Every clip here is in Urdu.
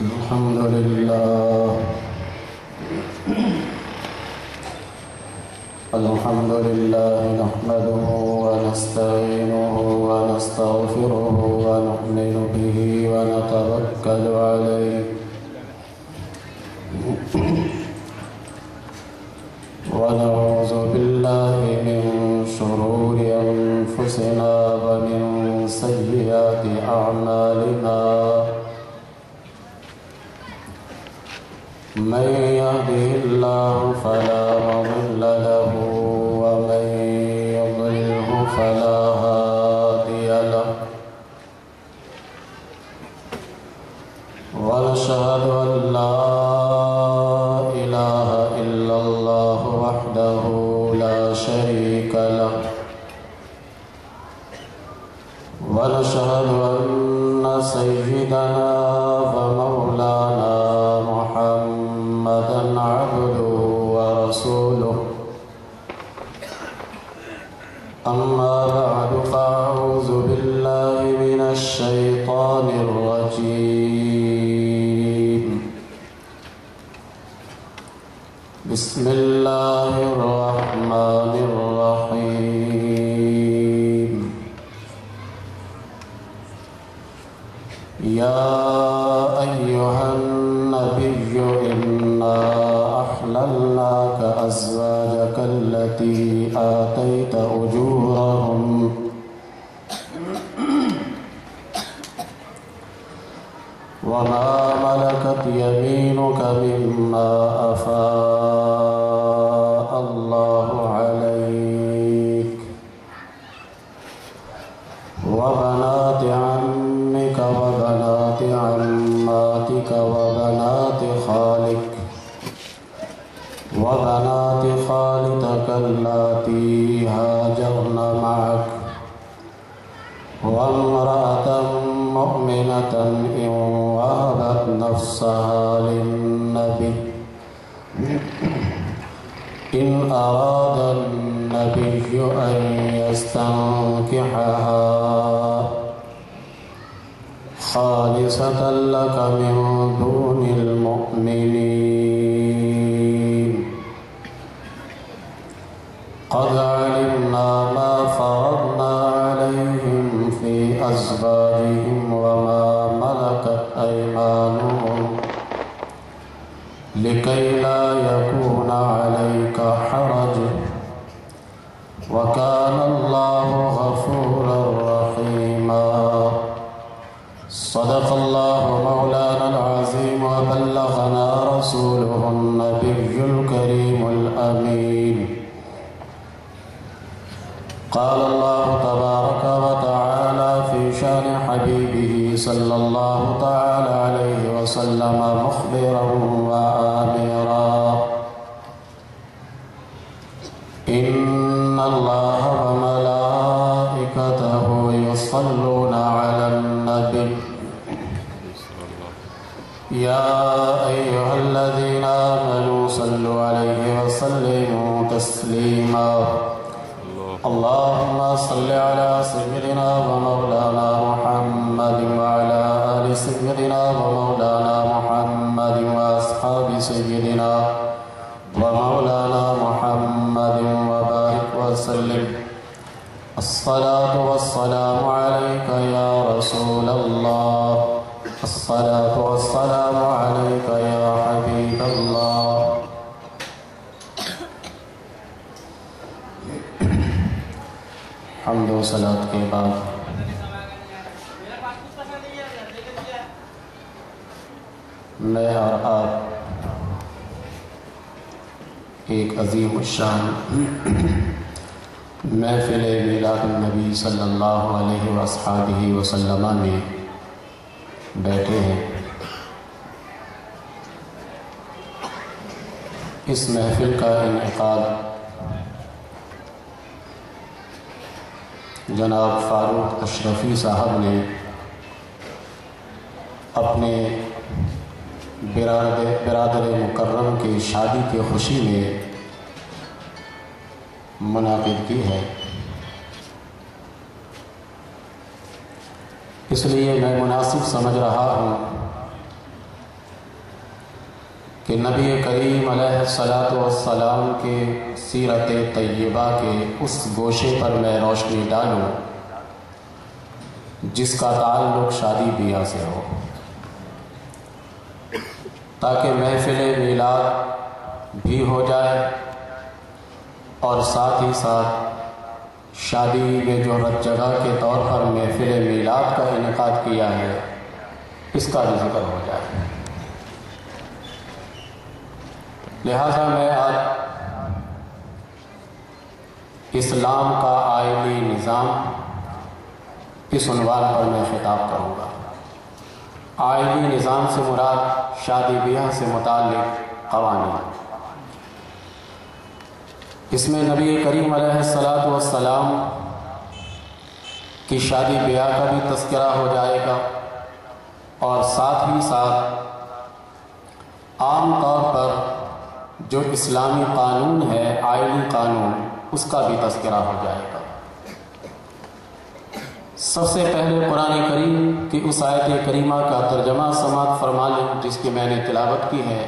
الحمد لله نحمده ونستعينه ونستغفره ونؤمن به ونتوكل عليه ونعوذ بالله من شرور أنفسنا ومن سيئات أعمالنا من يهده الله فلا مضل له ومن يضلله فلا هادي له ونشهد أن لا إله إلا الله وحده لا شريك له ونشهد أن سيدنا ومولانا محمدا عبده ورسوله أما بعد فأعوذ بالله من الشيطان الرجيم بسم الله الرحمن الرحيم يا أيها النبي إنا أحللناك أزواجك التي آتيت أجورهم وما ملكت يمينك مما أفاء الله عليك وبنات عمك وبنات عماتك وبنات خالتك اللاتي هاجرن معك وامرأة مؤمنة إن وهبت نفسها للنبي إن أراد النبي أن يستنكحها خالصة لك من دون المؤمنين قد علمنا ما فرضنا عليهم في أزواجهم وما ملكت أيمانهم لكي لا يكون عليك حرج وكان الله غفورا رحيما صدق الله مولانا العظيم وبلغنا رسوله النبي الكريم الأمين قال الله تبارك وتعالى في شأن حبيبه صلى الله تعالى عليه وسلم مخبرا وآمرا إن الله وملائكته يصلون على النبي يا أيها الذين آمنوا صلوا عليه وسلموا تسليما اللهم صل على سيدنا ومولانا محمد وعلى آل سيدنا ومولانا محمد وأصحاب سيدنا ومولانا محمد وبارك وسلم الصلاة والسلام عليك يا رسول الله الصلاة والسلام عليك يا حبيب الله حمد و صلاة کے بعد میں اور آپ ایک عظیم الشان محفل میلاد النبی صلی اللہ علیہ وآلہ وسلم میں بیٹھے ہیں۔ اس محفل کا انعقاد جناب فاروق اشرفی صاحب نے اپنے برادر مکرم کی شادی کی خوشی میں منعقد کی ہے۔ اس لیے میں مناسب سمجھ رہا ہوں کہ نبی کریم علیہ الصلاۃ والسلام کے سیرت طیبہ کے اس گوشے پر میں روشنی ڈالوں جس کا تعلق شادی بیاہ سے ہو، تاکہ محفل میلاد بھی ہو جائے اور ساتھ ہی ساتھ شادی میں جو رت جگہ کے طور پر محفل میلاد کا انعقاد کیا ہے اس کا بھی ذکر ہو جائے۔ لہذا میں آج اسلام کا آئینی نظام اس عنوان پر میں خطاب کروں گا۔ آئینی نظام سے مراد شادی بیاہ سے متعلق قوانین۔ اس میں نبی کریم علیہ الصلاۃ والسلام کی شادی بیاہ کا بھی تذکرہ ہو جائے گا اور ساتھ ہی ساتھ عام طور پر جو اسلامی قانون ہے، آئینی قانون، اس کا بھی تذکرہ ہو جائے گا۔ سب سے پہلے قرآن کریم کی اس آیت کریمہ کا ترجمہ سماعت فرما لیں جس کی میں نے تلاوت کی ہے،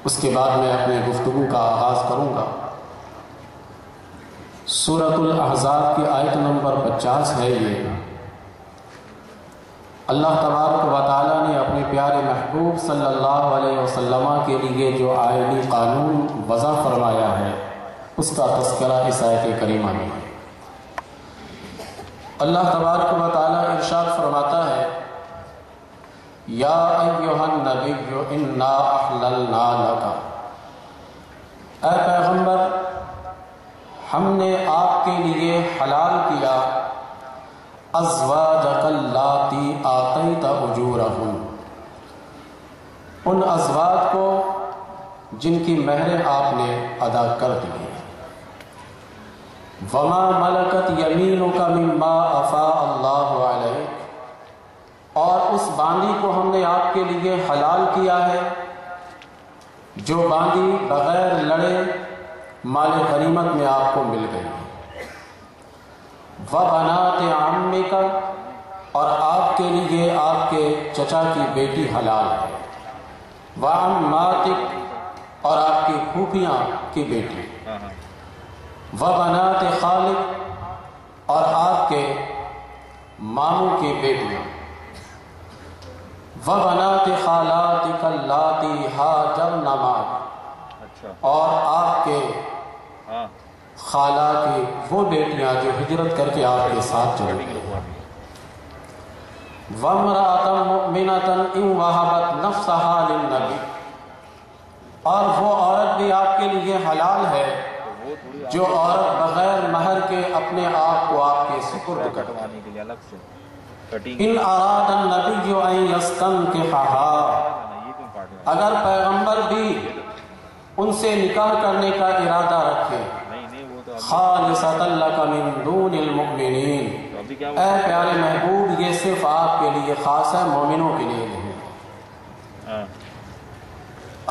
اس کے بعد میں اپنے گفتگو کا آغاز کروں گا۔ سورۃ الاحزاب کی آیت نمبر 50 ہے یہ۔ اللہ تبارک و تعالیٰ نے اپنے پیارے محبوب صلی اللہ علیہ وسلم کے لیے جو آئینی قانون وضع فرمایا ہے اس کا تذکرہ اس آیت کریمہ میں ہے۔ اللہ تبارک و تعالیٰ ارشاد فرماتا ہے، یا ایھا النبی انا احللنا لک، اے پیغمبر ہم نے آپ کے لیے حلال کیا ازواجک اللاتی آتیت اجورہن، ان ازواج کو جن کی مہر آپ نے ادا کر دی، وما ملکت یمینک مما افاء اللہ علیک، اور اس باندی کو ہم نے آپ کے لیے حلال کیا ہے جو باندی بغیر لڑے مال غنیمت میں آپ کو مل گئی، وبنات عمک، اور آپ کے لیے آپ کے چچا کی بیٹی حلال ہے، وعماتک، اور آپ کی پھوپھیاں کی بیٹی، وبنات خالک، اور آپ کے ماموں کی بیٹیاں، وبنات خالاتک اللاتی ہاجرن معک، اور آپ کے خالہ کی وہ بیٹیاں جو ہجرت کر کے آپ کے ساتھ چلی گئی، وامرأۃ مؤمنۃ ان وہبت نفسها للنبی، اور وہ عورت بھی آپ کے لیے حلال ہے جو عورت بغیر مہر کے اپنے آپ کو آپ کے سپرد کرنے کے لیے الگ سے، ان اراد النبی ان یستنکحها، اگر پیغمبر بھی ان سے نکاح کرنے کا ارادہ رکھے، خالصۃ لک من دون المؤمنین، اے پیارے محبوب یہ صرف آپ کے لیے خاص ہے، مومنوں کے لیے نہیں ہے۔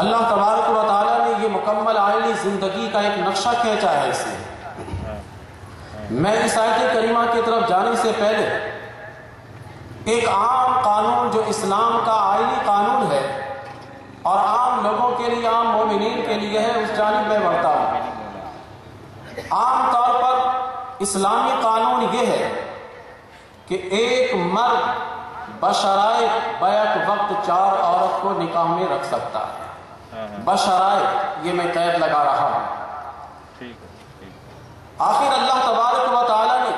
اللہ تبارک و تعالیٰ نے یہ مکمل آئینی زندگی کا ایک نقشہ کھینچا ہے اس میں۔ میں اس آیت کریمہ کی طرف جانے سے پہلے ایک عام قانون جو اسلام کا آئینی قانون ہے اور عام لوگوں کے لیے، عام مومنین کے لیے ہے، اس جانب میں بڑھتا ہوں۔ عام طور پر اسلامی قانون یہ ہے کہ ایک مرد بشرائط بیک وقت 4 عورت کو نکاح میں رکھ سکتا ہے، بشرائط، یہ میں قید لگا رہا ہوں۔ آخر اللہ تبارک و تعالیٰ نے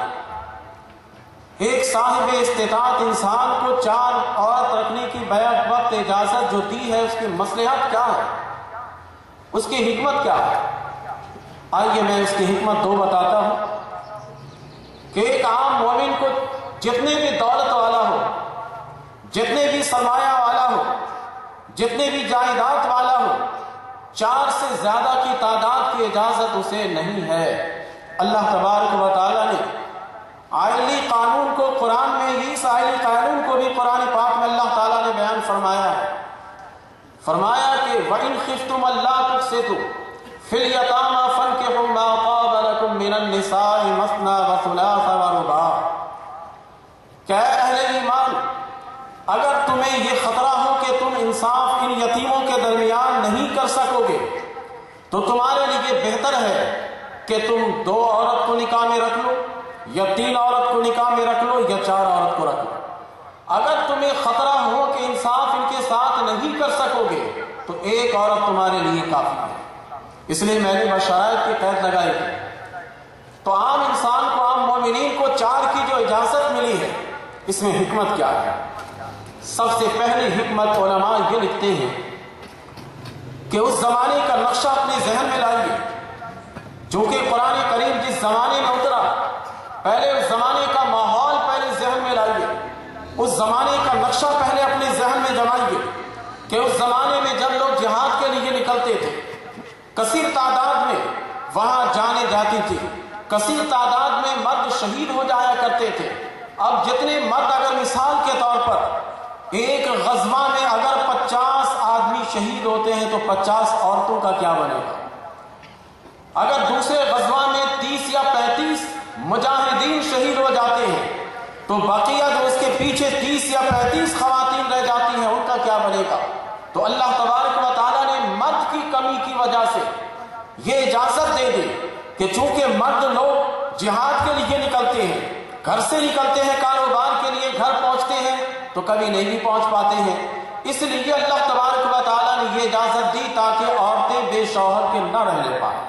ایک صاحب استطاعت انسان کو 4 عورت رکھنے کی بیک وقت اجازت جو دی ہے، اس کی مصلحت کیا ہے، اس کی حکمت کیا ہے؟ آئیے میں اس کی حکمت 2 بتاتا ہوں کہ ایک عام مومن کو جتنے بھی دولت والا ہو، جتنے بھی سرمایہ والا ہو، جتنے بھی جائیداد والا ہو، 4 سے زیادہ کی تعداد کی اجازت اسے نہیں ہے۔ اللہ تبارک و تعالیٰ نے آئینی قانون کو قرآن میں ہی، اس آئینی قانون کو بھی قرآن پاک میں اللہ تعالیٰ نے بیان فرمایا ہے۔ فرمایا کہ وَإِنْ خِفْتُمْ أَلَّا تُقْسِطُوا فِي الْيَتَامَىٰ فَانكِحُوا مَا طَابَ لَكُم مِّنَ النِّسَاءِ مَثْنَىٰ وَثُلَاثَ وَرُبَاعَ، کہ اے اہل ایمان، اگر تم تمہیں یہ خطرہ ہو کہ تم انصاف ان یتیموں کے درمیان نہیں کر سکو گے تو تمہارے لیے بہتر ہے کہ تم 2 عورت کو نکاح میں رکھ لو یا 3 عورت کو نکاح میں رکھ لو یا 4 عورت کو رکھ لو۔ اگر تمہیں خطرہ ہو کہ انصاف ان کے ساتھ نہیں کر سکو گے تو 1 عورت تمہارے لیے کافی ہے۔ اس لیے میں نے بشرائط کی قید لگائی تھی۔ تو عام انسان کو، عام مومنین کو 4 کی جو اجازت ملی ہے، اس میں حکمت کیا ہے؟ سب سے پہلی حکمت علماء یہ لکھتے ہیں کہ اس زمانے کا نقشہ اپنے ذہن میں لائیے، چونکہ قرآن کریم جس زمانے میں اترا، پہلے اس زمانے کا ماحول پہلے ذہن میں لائیے، اس زمانے کا نقشہ پہلے اپنے ذہن میں جمائیے کہ اس زمانے میں جب لوگ جہاد کے لیے نکلتے تھے، کثیر تعداد میں وہاں جانیں جاتی تھی، کثیر تعداد میں مرد شہید ہو جایا کرتے تھے۔ اب جتنے مرد، اگر مثال کے طور پر ایک غزوہ میں اگر 50 آدمی شہید ہوتے ہیں تو 50 عورتوں کا کیا بنے گا؟ اگر دوسرے غزوہ میں 30 یا 35 مجاہدین شہید ہو جاتے ہیں تو بقیہ جو اس کے پیچھے 30 یا 35 خواتین رہ جاتی ہیں، ان کا کیا بنے گا؟ تو اللہ تبارک و تعالیٰ نے مرد کی کمی کی وجہ سے یہ اجازت دے دی کہ چونکہ مرد لوگ جہاد کے لیے نکلتے ہیں، گھر سے نکلتے ہیں کاروبار کے لیے، گھر پہنچتے ہیں تو کبھی نہیں بھی پہنچ پاتے ہیں، اس لیے اللہ تبارک و تعالیٰ نے یہ اجازت دی تاکہ عورتیں بے شوہر کے نہ رہنے پائیں۔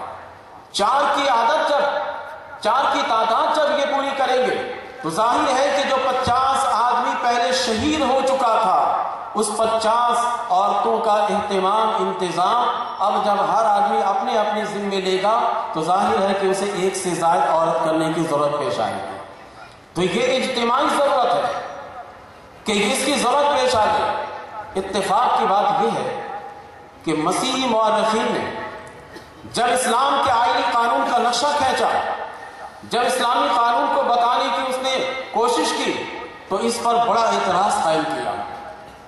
4 کی عادت جب 4 کی تعداد جب یہ پوری کریں گے تو ظاہر ہے کہ جو 50 آدمی پہلے شہید ہو چکا تھا، اس 50 عورتوں کا اہتمام، انتظام اب جب ہر آدمی اپنے اپنے ذمے لے گا تو ظاہر ہے کہ اسے 1 سے زائد عورت کرنے کی ضرورت پیش آئے گی۔ تو یہ اجتماعی ضرورت ہے کہ اس کی ضرورت پیش آ گئی۔ اتفاق کی بات یہ ہے کہ مسیحی مورخین نے جب اسلام کے آئینی قانون کا نقشہ کھینچا، جب اسلامی قانون کو بتانے کی اس نے کوشش کی تو اس پر بڑا اعتراض قائم کیا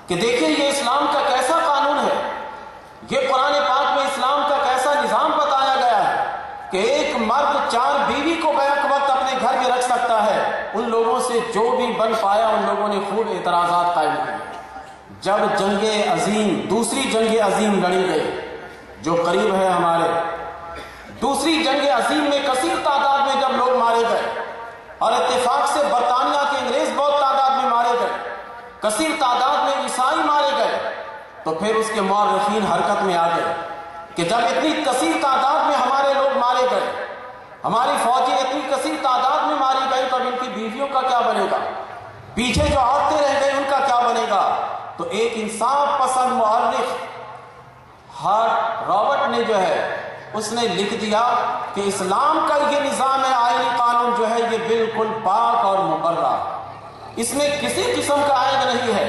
کہ دیکھیں یہ اسلام کا کیسا قانون ہے، یہ قرآن پاک میں اسلام کا کیسا نظام بتایا گیا ہے کہ ایک مرد 4 بیوی کو بیک وقت اپنے گھر میں رکھ سکتا ہے۔ ان لوگوں سے جو بھی بن پایا ان لوگوں نے خوب اعتراضات قائم کیے۔ جب جنگ عظیم، دوسری جنگ عظیم لڑی گئی جو قریب ہے ہمارے، دوسری جنگ عظیم میں کثیر تعداد میں جب لوگ مارے گئے اور اتفاق سے برطانیہ کے انگریز بہت تعداد میں مارے گئے، کثیر تعداد میں عیسائی مارے گئے، تو پھر اس کے مورخین حرکت میں آ گئے کہ جب اتنی کثیر تعداد میں ہمارے لوگ مارے گئے، ہماری فوجیں اتنی کثیر تعداد میں ماری گئی، تو اب ان کی بیویوں کا کیا بنے گا؟ پیچھے جو عورتیں رہ گئی ان کا کیا بنے گا؟ تو ایک انصاف پسند مورخ رابرٹ نے جو ہے اس نے لکھ دیا کہ اسلام کا یہ نظام ہے، آئینی قانون جو ہے یہ بالکل پاک اور مقررہ، اس میں کسی قسم کا عیب نہیں ہے،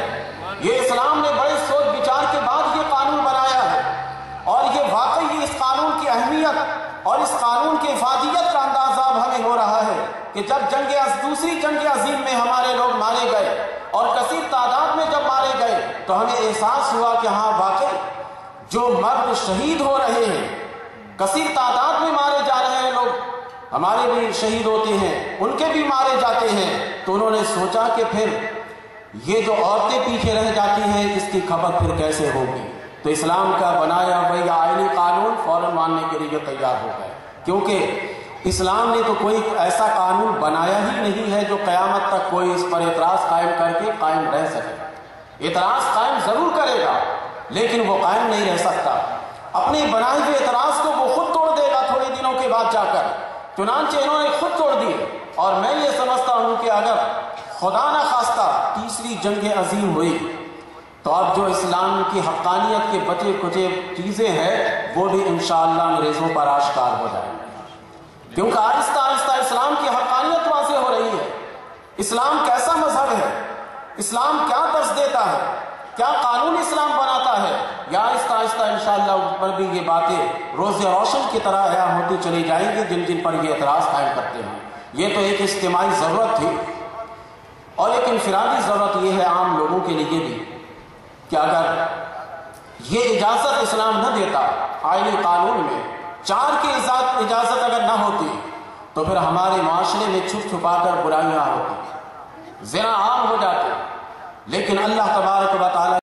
یہ اسلام نے بڑے سوچ بچار کے بعد یہ قانون بنایا ہے، اور یہ واقعی اس قانون کی اہمیت اور اس قانون کی افادیت کا اندازہ اب ہمیں ہو رہا ہے کہ جب دوسری جنگ عظیم میں ہمارے لوگ مارے گئے اور کثیر تعداد میں جب مارے گئے تو ہمیں احساس ہوا کہ ہاں واقعی جو مرد شہید ہو رہے ہیں، کثیر تعداد میں مارے جا رہے ہیں لوگ، ہمارے بھی شہید ہوتے ہیں، ان کے بھی مارے جاتے ہیں، تو انہوں نے سوچا کہ پھر یہ جو عورتیں پیچھے رہ جاتی ہیں اس کی خبر پھر کیسے ہوگی؟ تو اسلام کا بنایا وہی آئینی قانون فوراً ماننے کے لیے تیار ہو گئے، کیونکہ اسلام نے تو کوئی ایسا قانون بنایا ہی نہیں ہے جو قیامت تک کوئی اس پر اعتراض قائم کر کے قائم رہ سکے۔ اعتراض قائم ضرور کرے گا لیکن وہ قائم نہیں رہ سکتا، اپنے بنائے ہوئے اعتراض کو وہ خود توڑ دے گا تھوڑے دنوں کے بعد جا کر، چنانچہ انہوں نے خود توڑ دیے۔ اور میں یہ سمجھتا ہوں کہ اگر خدا نہ خواستہ تیسری جنگ عظیم ہوئی تو اب جو اسلام کی حقانیت کے بچے کچے چیزیں ہیں وہ بھی انشاءاللہ انگریزوں پر آشکار ہو جائیں گے، کیونکہ آہستہ آہستہ اسلام کی حقانیت واضح ہو رہی ہے۔ اسلام کیسا مذہب ہے، اسلام کیا درس دیتا ہے، کیا قانون اسلام بناتا ہے، یا آہستہ آہستہ انشاءاللہ اس پر بھی یہ باتیں روز روشن کی طرح عیاں ہوتی چلی جائیں گی جن جن پر یہ اعتراض قائم کرتے ہیں۔ یہ تو ایک اجتماعی ضرورت تھی، اور ایک انفرادی ضرورت یہ ہے عام لوگوں کے لیے بھی کہ اگر یہ اجازت اسلام نہ دیتا آئینی قانون میں، 4 کی اجازت اگر نہ ہوتی تو پھر ہمارے معاشرے میں چھپ چھپا کر برائیاں ہوتی، زنا عام ہو جاتے، لیکن اللہ تبارک و تعالی